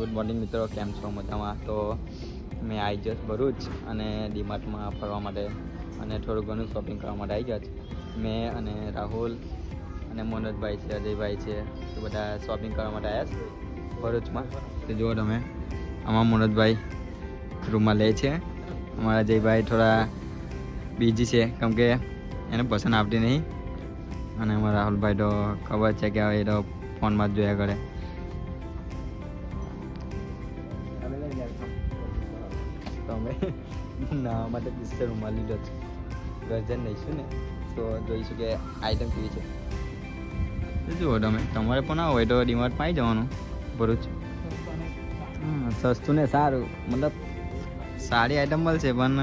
Good morning મિત્રો, કેમ છો? મજામાં? તો મેં આવી જશ ભરૂચ અને ડીમાર્ટમાં ફરવા માટે અને થોડું ઘણું શોપિંગ કરવા માટે આવી જશ. મેં અને રાહુલ અને મોનોજભાઈ છે, અજયભાઈ છે, તો બધા શોપિંગ કરવા માટે આવ્યા છે ભરૂચમાં. તો જુઓ તમે, આમાં મોનોજભાઈ રૂમમાં લે છે, અમારા અજયભાઈ થોડા બિઝી છે કેમ કે એને પસંદ આવતી નહીં, અને અમારા રાહુલભાઈ તો ખબર છે કે હવે એ તો ફોનમાં જ જોયા કરે. અમે ના માટે પિસ્તર રૂમાલ લીધો છે, ગરજન લઈશું ને તો જોઈશું કે આઈટમ કેવી છે. જુઓ તમે, તમારે પણ આવો હોય તો ડીમાર્ટમાં આવી જવાનું ભરૂચ. સસ્તું ને સારું, મતલબ સારી આઈટમ મળશે પણ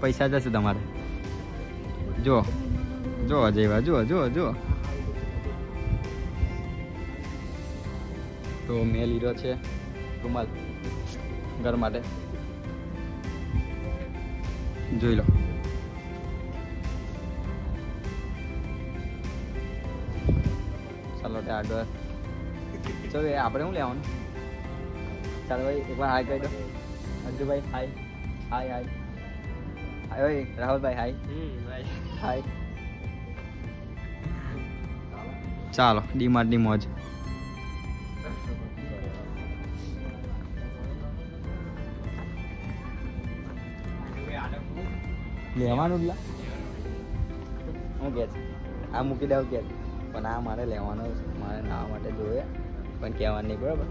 પૈસા જશે તમારે. જુઓ જુઓ જેવા, જુઓ જુઓ જુઓ. તો મેં લીધો છે રૂમાલ ઘર માટે, જોઈ લો. ચાલો તે આગળ ચલો, આપણે શું લેવાનું? ચાલો ભાઈ એકવાર હાય કહી દો. અજુભાઈ હાય. હાય હાય હાય. ઓય રાહુલભાઈ હાય. હાય. ચાલો ડીમાર્ટની મોજ. લેવાનું જ લા, હું કે છે આ મૂકી દઉં કે, પણ આ મારે લેવાનો, મારે નાવા માટે જોઈએ પણ કહેવાનું નહીં, બરાબર?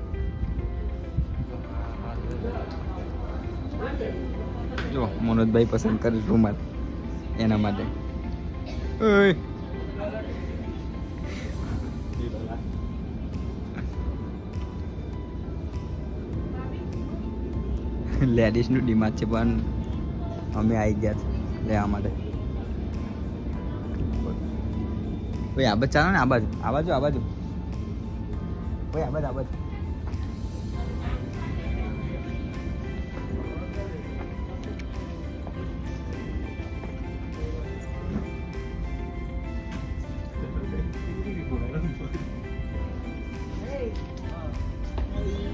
જો મનોજભાઈ પસંદ કરે રૂમાલ એના માટે. લેડીઝનું ડિમાન્ડ છે પણ અમે આવી ગયા છે લેવા માટે. ભાઈ આ બાજુ ચાલો ને, આ બાજુ આ બાજુ આ બાજુ ભાઈ, આ બાજુ આ બાજુ.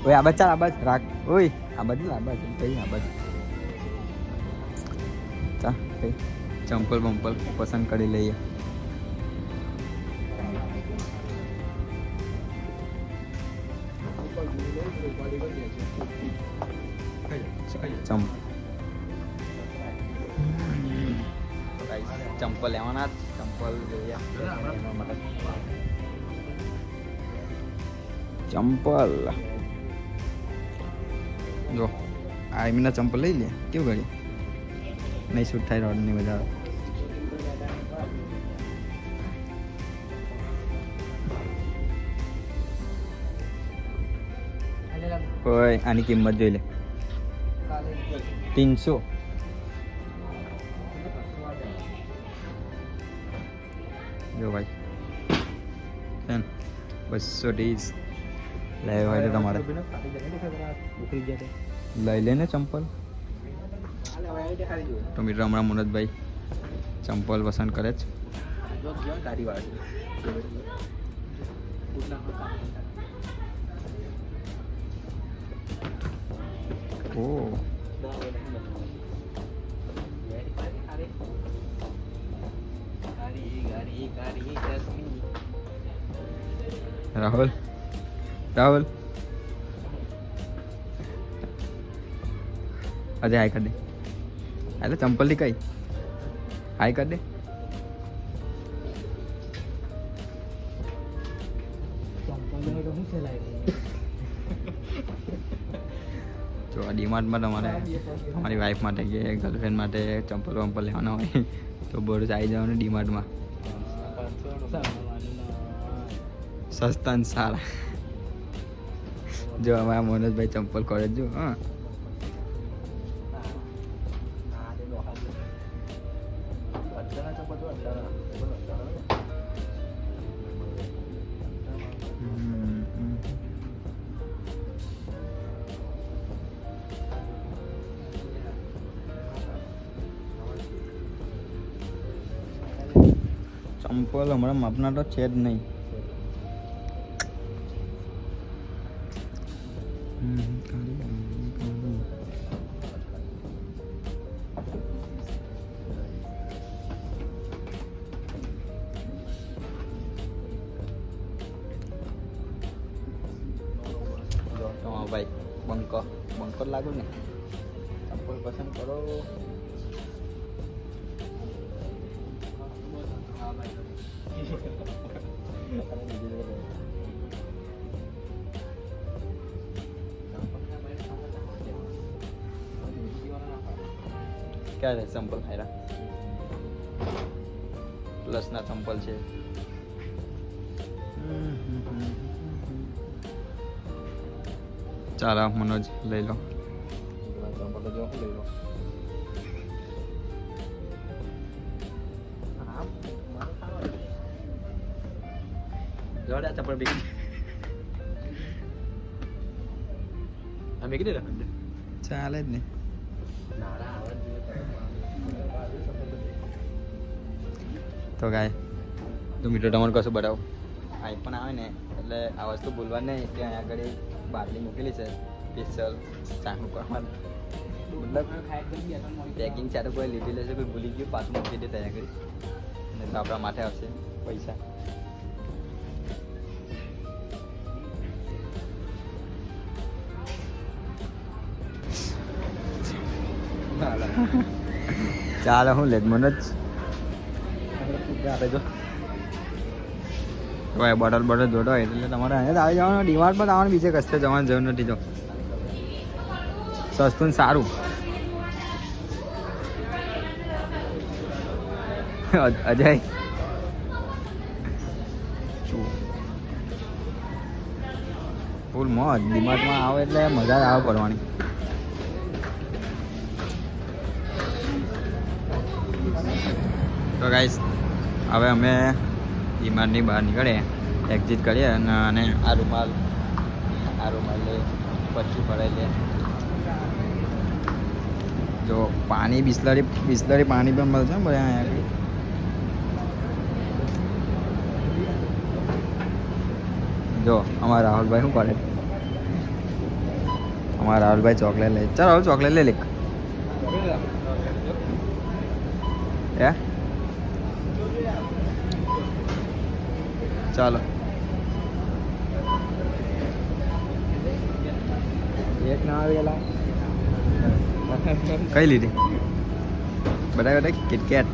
ઓય આ બાજુ ચાલ, આ બાજુ રાખ. ઓય આ બાજુ, આ બાજુ ભાઈ, આ બાજુ ચા ભાઈ. ચંપલ બંપલ પસંદ કરી લઈએ. ચંપલ લેવાના, ચંપલ જોઈએ ચંપલ. જો આ એમના ચંપલ લઈ લે, કેવું ગાડી નહીં શૂટ થાય, રોડની મજા આવે. ઓય આની કિંમત જોઈ લે, 300. જો ભાઈ 230 લેવા હોય તો તમારે લઈ લે ને ચંપલ. તો મિત્રો હમણાં મુનતભાઈ ચંપલ પસંદ કરે છે. ઓ રાહુલ, રાહુલ અજય હાય કર દે. એટલે ચંપલ ની કઈ હાય કર દે. જો આ ડીમાર્ટમાં તમારે તમારી વાઈફ માટે કે ગર્લફ્રેન્ડ માટે ચંપલ વંપલ લેવાના હોય તો ભરૂચ આવી જવાનું ડીમાર્ટમાં. સસ્તા ને સારા. જો અમારા મોનોજભાઈ ચંપલ કરે જો. હા ચંપલ હમણાં માપના તો છે જ નહીં. તો હા ભાઈ બંકો બંકો લાગુ ને ચંપલ પસંદ કરો. क्या है चंपल खायला प्लस ना चंपल છે. ચાલો મનોજ લઈ લો ચંપલ તો જો લઈ લો. જોડા ચંપલ બી અમે કીધું રાખે ચાલે જ ને. તો ગાય તો મીઠો તમારે કશું બતાવો આઈફોન આવે ને એટલે આ વસ્તુ ભૂલવા નહીં કે અહીંયા આગળ બાટલી મૂકેલી છે સ્પેશિયલ ચાનું કરવાનું. મતલબ પેકિંગ ચાટું કોઈ લીધી લેશે કોઈ ભૂલી ગયું પાછું મૂકી દે ત્યાં આગળ ને તો આપણા માથે આવશે પૈસા. ચાલો હું લેજ મને જ આપે જો ભાઈ બોટલ બોટલ જોડો એટલે તમારે અહીંયા આવી જવાનું ડીમાર્ટ પર આવવાનું બીજે કશે જવાનું જરૂર નથી. જો સસ્તું સારું અજય ફૂલ મોજ ડીમાર્ટમાં આવે એટલે મજા આવે પડવાની. તો ગાઈસ હવે અમે ડીમાર્ટની બહાર નીકળીએ એક્ઝિટ કરીએ અને આ રૂમાલ લે પછી ભરાઈ લે. જો પાણી બિસ્લરી પાણી પણ મળશે ને બધા અહીંયા. જો અમારા રાહુલભાઈ શું કરે અમારા રાહુલભાઈ ચોકલેટ લે. ચાલો હવે ચોકલેટ લે લે હે ચાલો એક ના આવેલા કઈ લીધી બધા બધા કિટકેટ.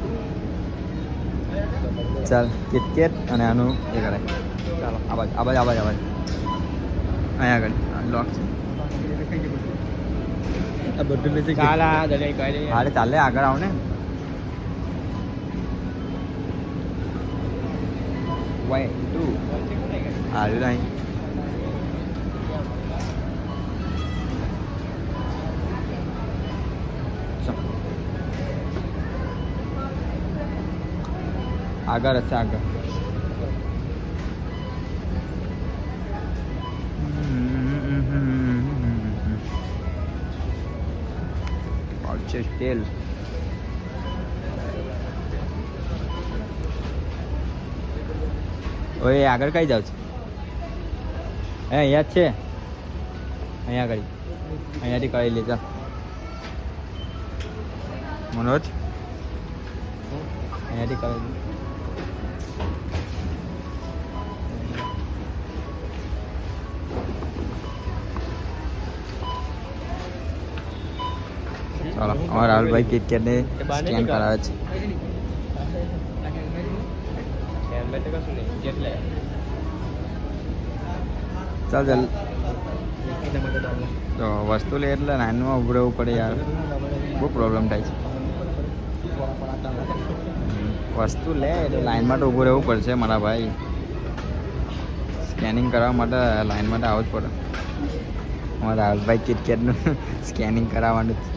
ચાલ કિટકેટ અને આનું એ કરાય. ચાલો આવાજ અહીંયા આગળ લોક છે બધું ચાલે આગળ આવ ને. Wait, two. Ada lain. Agak rasa agak. Purchase deal. ઓય આગળ કઈ જાવ છે અહીંયા જ છે અહીંયા આગળ અહીંયાથી કરી લેજા મનોજ અહીંયાથી કરી લે. ચાલો અમારા રાહુલભાઈ કિટકેટને સ્કેન કરાવે છે. ચાલ ચાલ તો વસ્તુ લે એટલે લાઈનમાં ઉભું રહેવું પડે યાર બહુ પ્રોબ્લેમ થાય છે. વસ્તુ લે એટલે લાઈનમાં તો ઊભું રહેવું પડશે મારા ભાઈ. સ્કેનિંગ કરવા માટે લાઈન માટે આવવું જ પડે. અમારા રાહુલભાઈ કિટકેટનું સ્કેનિંગ કરાવવાનું છે.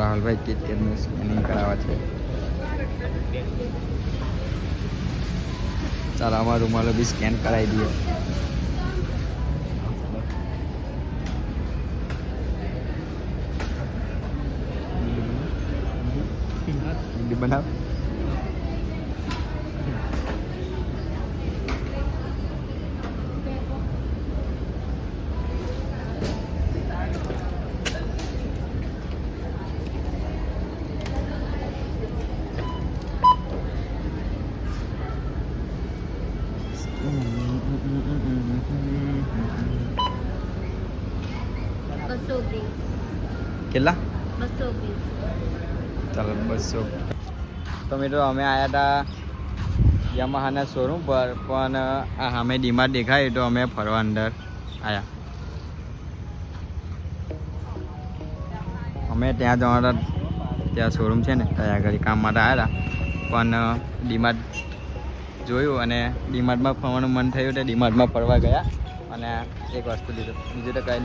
રાહુલભાઈ કિટકેટનું સ્કેનિંગ કરાવવા છે. ચાલો અમારા રૂમાલો બી સ્કેન કરાવી દઈએ. બનાવ કેટલા 220. ચાલો 200. તો મિત્રો અમે આવ્યા હતા યામાહાના શોરૂમ પર, પણ આ સામે ડીમાર્ટ દેખાય તો અમે ફરવા અંદર આવ્યા. અમે ત્યાં જવાના, ત્યાં શોરૂમ છે ને ત્યાં આગળ કામ માટે આવ્યા પણ ડીમાર્ટ જોયું અને ડીમાર્ટમાં ફરવાનું મન થયું તો ડીમાર્ટમાં ફરવા ગયા અને એક વસ્તુ લીધું, બીજું તો કંઈ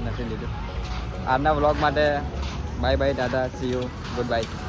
નથી લીધું. આજના વ્લોગ માટે bye bye, Tata, C you, good bye.